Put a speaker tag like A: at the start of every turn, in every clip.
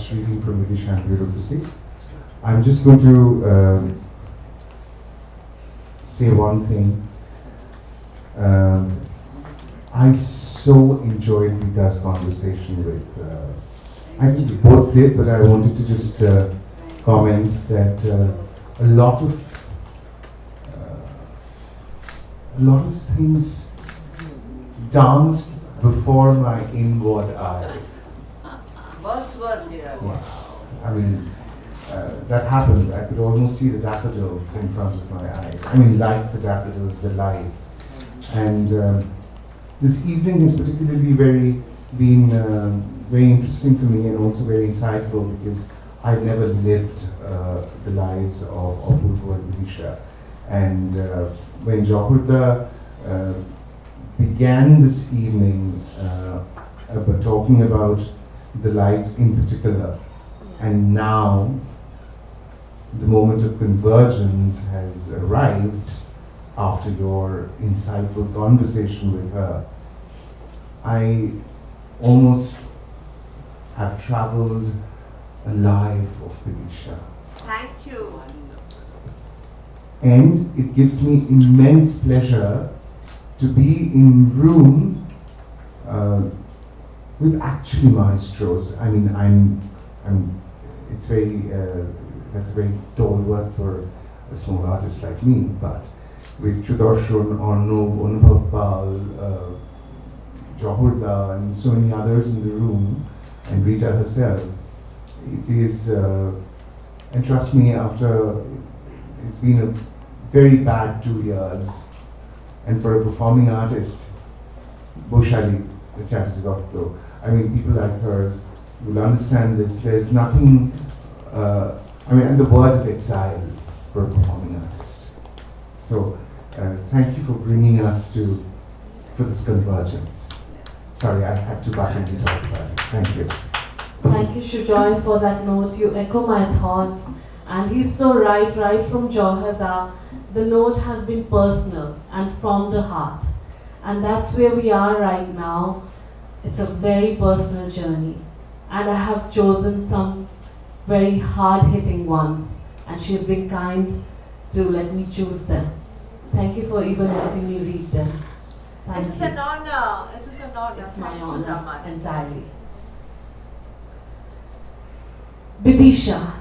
A: last reading from Bidisha And Bureaucracy. I'm just going to say one thing. I so enjoyed Rita's conversation with, I think we both did, but I wanted to just comment that a lot of things danced before my inward eye.
B: Wordsworth here.
A: Yes, I mean, that happened. I could almost see the daffodils in front of my eyes. I mean, like the daffodils, alive. And this evening has particularly been very interesting for me and also very insightful because I've never lived the lives of Apurva and Bidisha. And when Jawhar began this evening talking about the lives in particular, and now the moment of convergence has arrived after your insightful conversation with her, I almost have traveled a life of Bidisha.
B: Thank you.
A: And it gives me immense pleasure to be in room with actually maestros. I mean, it's very, that's a very tall word for a small artist like me, but with Sudarshan, Arnab, Anubhav Pal, Jawhar and so many others in the room, and Rita herself, it is, and trust me, after, it's been a very bad 2 years, and for a performing artist, Boshali, the Chatterjee doctor, I mean, people like hers will understand this. There's nothing, and the word is exile for a performing artist. So, thank you for bringing us for this convergence. Sorry, I had to butt in to talk about it. Thank you.
C: Thank you, Sujoy, for that note. You echo my thoughts. And he's so right from Jawhar. The note has been personal and from the heart. And that's where we are right now. It's a very personal journey. And I have chosen some very hard-hitting ones. And she's been kind to let me choose them. Thank you for even letting me read them. Thank
B: It is
C: you.
B: an honor. It is an honor.
C: It's my
B: Thank you,
C: honor
B: Raman.
C: entirely. Bidisha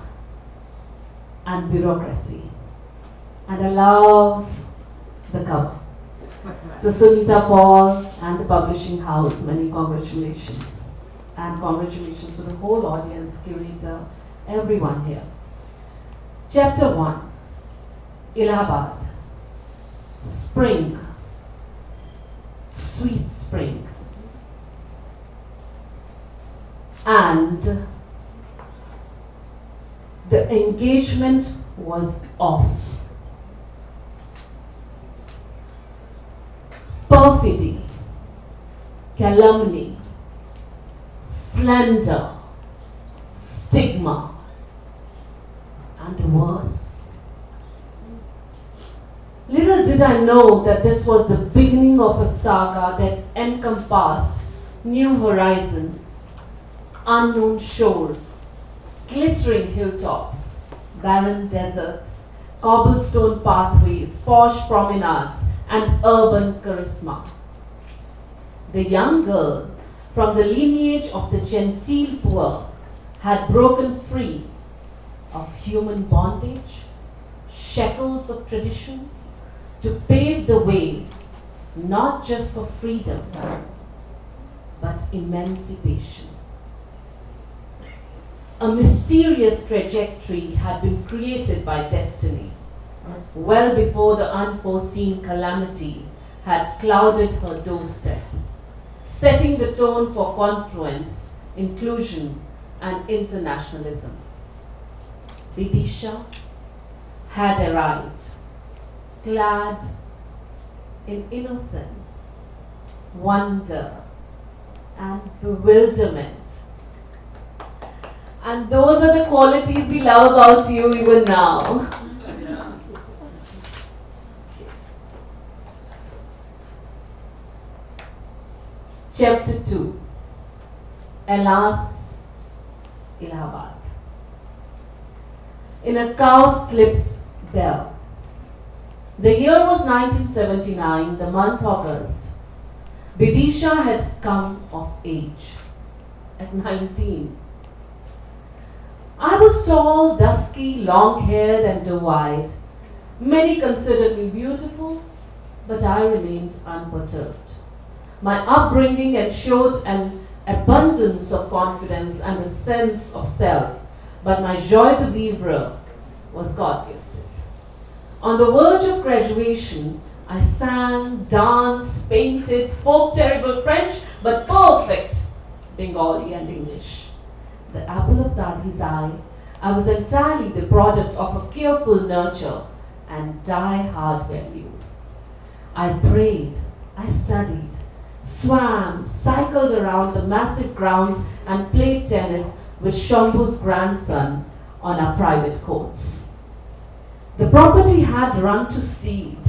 C: and Bureaucracy. And I love the cover. So Sunita Paul and the publishing house, many congratulations. And congratulations to the whole audience, curator, everyone here. Chapter 1, Allahabad. Spring. Sweet spring. And the engagement was off. Perfidy, calumny, slander, stigma, and worse. Little did I know that this was the beginning of a saga that encompassed new horizons, unknown shores, glittering hilltops, barren deserts, cobblestone pathways, posh promenades, and urban charisma. The young girl from the lineage of the genteel poor had broken free of human bondage, shackles of tradition, to pave the way not just for freedom, but emancipation. A mysterious trajectory had been created by destiny, well before the unforeseen calamity had clouded her doorstep, setting the tone for confluence, inclusion, and internationalism. Bidisha had arrived, clad in innocence, wonder, and bewilderment. And those are the qualities we love about you even now. Chapter 2, Alas, Allahabad. Allahabad. In a cow slips bell. The year was 1979, the month August. Bidisha had come of age at 19. I was tall, dusky, long-haired and doe-eyed. Many considered me beautiful, but I remained unperturbed. My upbringing ensured an abundance of confidence and a sense of self, but my joie de vivre was God-gifted. On the verge of graduation, I sang, danced, painted, spoke terrible French, but perfect Bengali and English. The apple of Daddy's eye, I was entirely the product of a careful nurture and die-hard values. I prayed, I studied, swam, cycled around the massive grounds and played tennis with Shambhu's grandson on our private courts. The property had run to seed,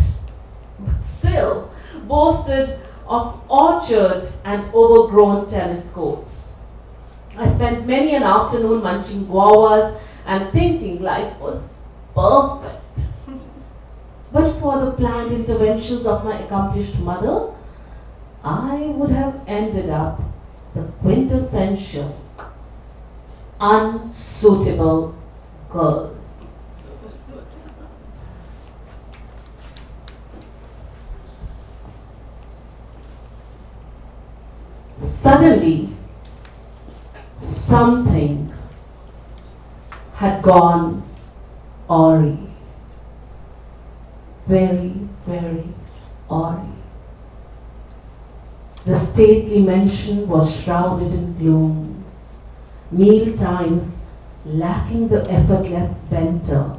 C: but still boasted of orchards and overgrown tennis courts. I spent many an afternoon munching guavas and thinking life was perfect. But for the planned interventions of my accomplished mother, I would have ended up the quintessential, unsuitable girl. Suddenly, something had gone awry. Very, very awry. The stately mansion was shrouded in gloom. Meal times lacking the effortless banter,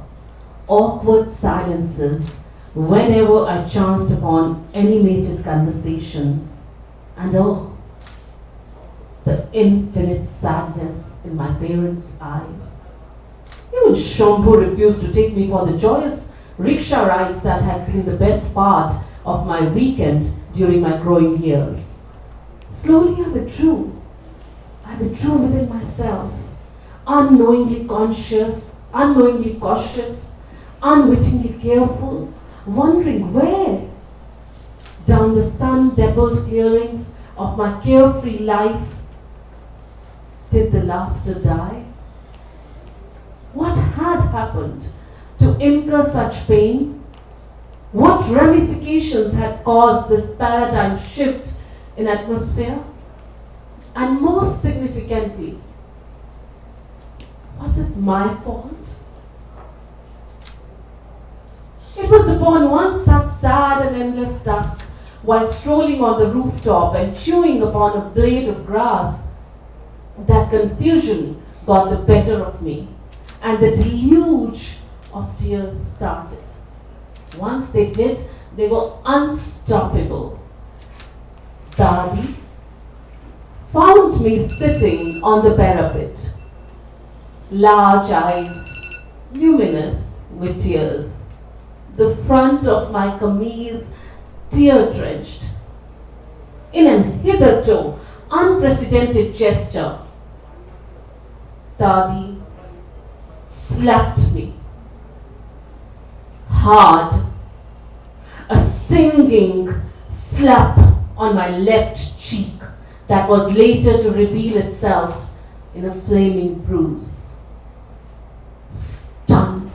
C: awkward silences whenever I chanced upon animated conversations, and oh, the infinite sadness in my parents' eyes. Even Shambhu refused to take me for the joyous rickshaw rides that had been the best part of my weekend during my growing years. Slowly I withdrew. I withdrew within myself, unknowingly conscious, unknowingly cautious, unwittingly careful, wondering where, down the sun-dappled clearings of my carefree life, did the laughter die? What had happened to incur such pain? What ramifications had caused this paradigm shift in atmosphere? And most significantly, was it my fault? It was upon one such sad and endless dusk, while strolling on the rooftop and chewing upon a blade of grass, that confusion got the better of me, and the deluge of tears started. Once they did, they were unstoppable. Dadi found me sitting on the parapet, large eyes, luminous with tears, the front of my kameez tear-drenched. In an hitherto unprecedented gesture, Dadi slapped me hard, a stinging slap on my left cheek that was later to reveal itself in a flaming bruise. Stunned,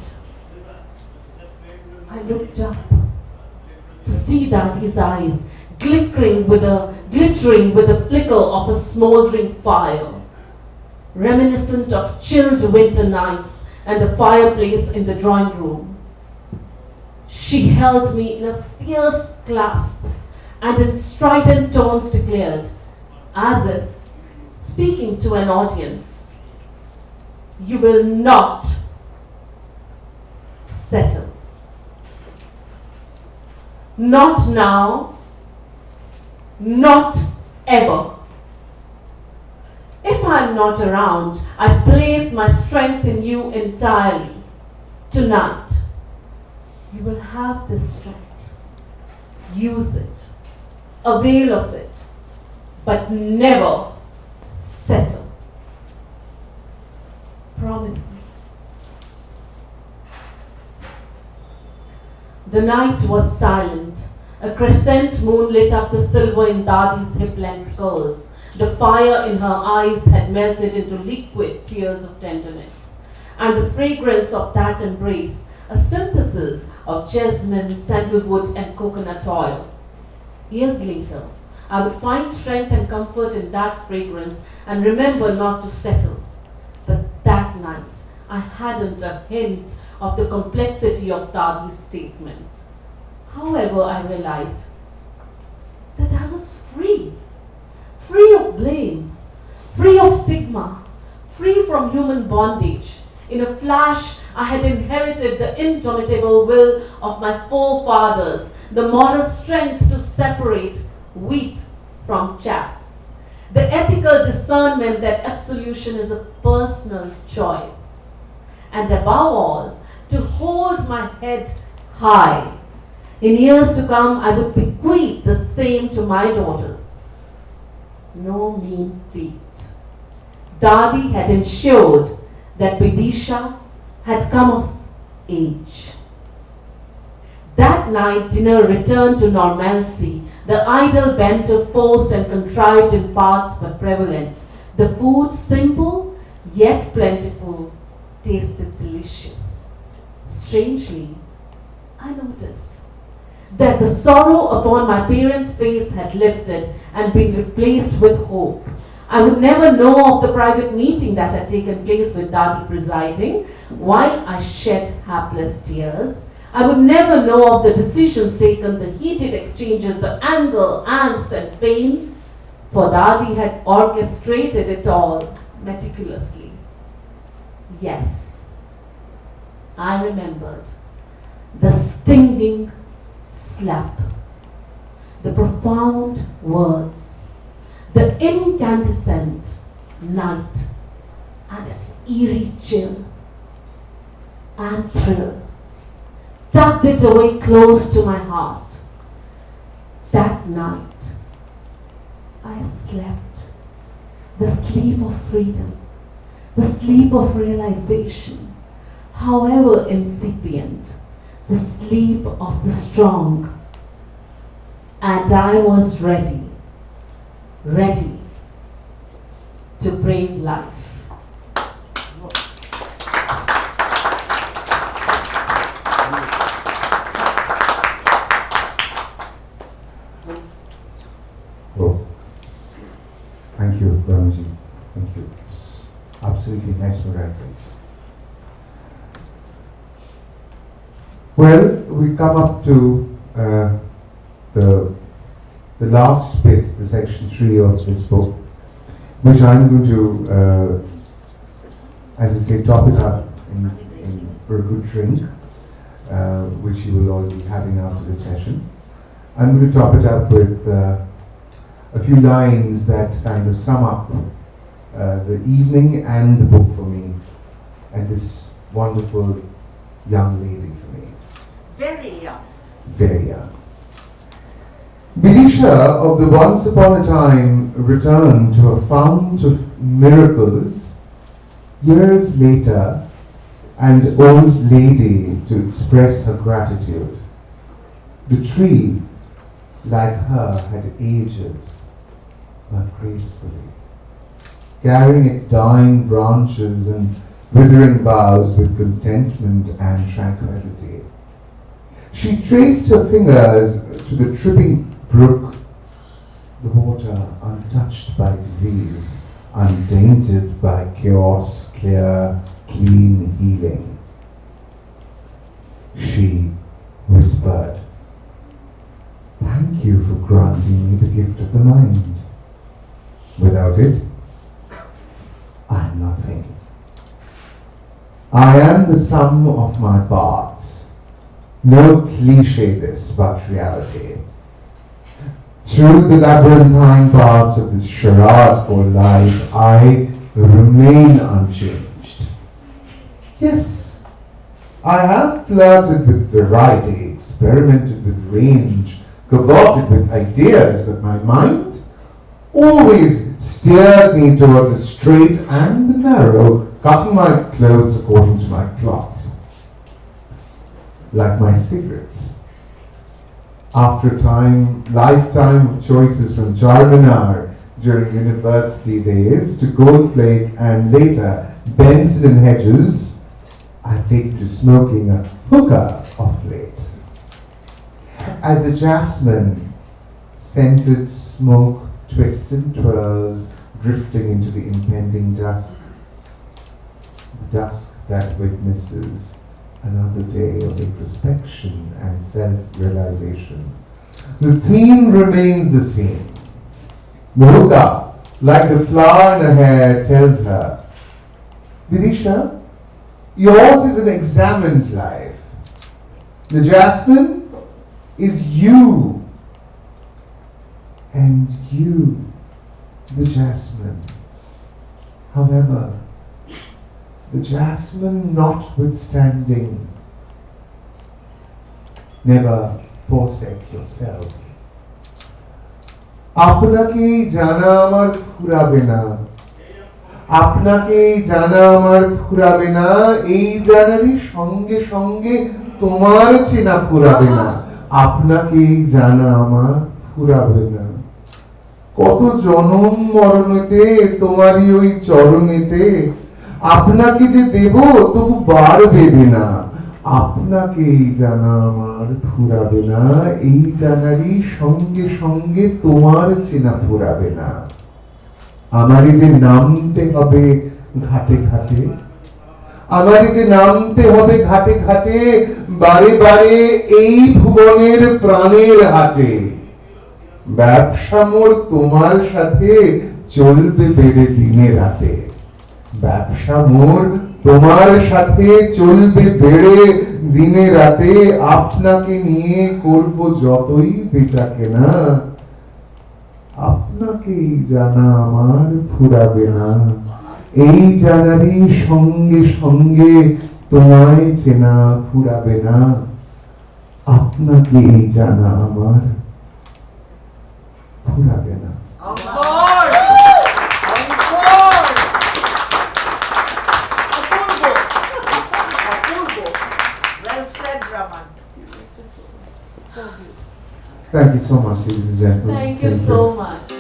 C: I looked up to see Dadi's eyes glittering with a flicker of a smouldering fire, reminiscent of chilled winter nights and the fireplace in the drawing room. She held me in a fierce clasp and in strident tones declared, as if speaking to an audience, "You will not settle. Not now, not ever. If I'm not around, I place my strength in you entirely. Tonight, you will have this strength. Use it. Avail of it. But never settle." The night was silent. A crescent moon lit up the silver in Dadi's hip-length curls. The fire in her eyes had melted into liquid tears of tenderness. And the fragrance of that embrace, a synthesis of jasmine, sandalwood, and coconut oil. Years later, I would find strength and comfort in that fragrance and remember not to settle. But that night, I hadn't a hint of the complexity of Dadi's statement. However, I realized that I was free. Free of blame, free of stigma, free from human bondage. In a flash, I had inherited the indomitable will of my forefathers, the moral strength to separate wheat from chaff, the ethical discernment that absolution is a personal choice, and above all, to hold my head high. In years to come, I would bequeath the same to my daughters. No mean feat. Dadi had ensured that Bidisha had come of age. That night, dinner returned to normalcy. The idle banter, forced and contrived in parts but prevalent. The food, simple yet plentiful, tasted delicious. Strangely, I noticed that the sorrow upon my parents' face had lifted and been replaced with hope. I would never know of the private meeting that had taken place with Dadi presiding while I shed hapless tears. I would never know of the decisions taken, the heated exchanges, the anger, angst, and pain, for Dadi had orchestrated it all meticulously. Yes, I remembered the stinging slap, the profound words, the incandescent night, and its eerie chill and thrill, tucked it away close to my heart. That night, I slept the sleep of freedom, the sleep of realization, however incipient, the sleep of the strong. And I was ready to brave life.
A: Oh, thank you, Ramanjit. Thank you. It's absolutely mesmerizing. Well, we come up to the last bit, the section 3 of this book, which I'm going to, as I say, top it up for a good drink, which you will all be having after this session. I'm going to top it up with a few lines that kind of sum up the evening and the book for me, and this wonderful young lady for me.
B: Very young.
A: Very young. Bidisha of the once upon a time returned to a fount of miracles years later, and old lady to express her gratitude. The tree, like her, had aged, but gracefully, carrying its dying branches and withering boughs with contentment and tranquility. She traced her fingers to the tripping brook, the water untouched by disease, untainted by chaos, clear, clean healing. She whispered, "Thank you for granting me the gift of the mind. Without it, I am nothing. I am the sum of my parts. No cliche this, but reality. Through the labyrinthine paths of this charade called life, I remain unchanged. Yes, I have flirted with variety, experimented with range, cavorted with ideas, but my mind always steered me towards the straight and the narrow, cutting my clothes according to my cloth. like my cigarettes. After a lifetime of choices from Jarminar during university days to Goldflake and later Benson and Hedges, I've taken to smoking a hookah of late. As the jasmine scented smoke twists and twirls, drifting into the impending dusk, the dusk that witnesses another day of introspection and self-realization. The theme remains the same. The hookah, like the flower in her hair, tells her, Bidisha, yours is an examined life. The jasmine is you, and you, the jasmine. However, the jasmine notwithstanding, never forsake yourself. আপনাকেই জানা আমার ফুরাবে না, আপনাকেই জানা আমার ফুরাবে না, এই জানারই সঙ্গে সঙ্গে তোমার চেনা ফুরাবে না, আপনাকেই জানা আমার ফুরাবে না। কত জনম মরণেতে তোমারই ওই চরণেতে, আপনাকে যে দেব তবু বার দেবে না, আপনাকেই জানা আমার ফুরাবে না, এই জানারই সঙ্গে সঙ্গে তোমার চেনা ফুরাবে না। আমারই যে নামতে হবে ঘাটে ঘাটে, আমারই যে নামতে হবে ঘাটে ঘাটে, বারে বারে এই ভুবনের প্রাণের হাটে। ব্যবসা মোর তোমার সাথে চলবে বেড়ে দিনে রাতে, ব্যবসা মোর তোমার সাথে চলবে বেড়ে দিনে রাতে, আপনাকে নিয়ে করব যতই বেচা কেনা, আপনাকেই জানা আমার ফুরাবে না, এই জানারই সঙ্গে সঙ্গে তোমায় চেনা ফুরাবে না, আপনাকেই জানা আমার ফুরাবে না।
B: Encore! Apurvo. Well said, Raman.
C: So beautiful.
A: Thank you so much, ladies and gentlemen.
C: Thank you so much.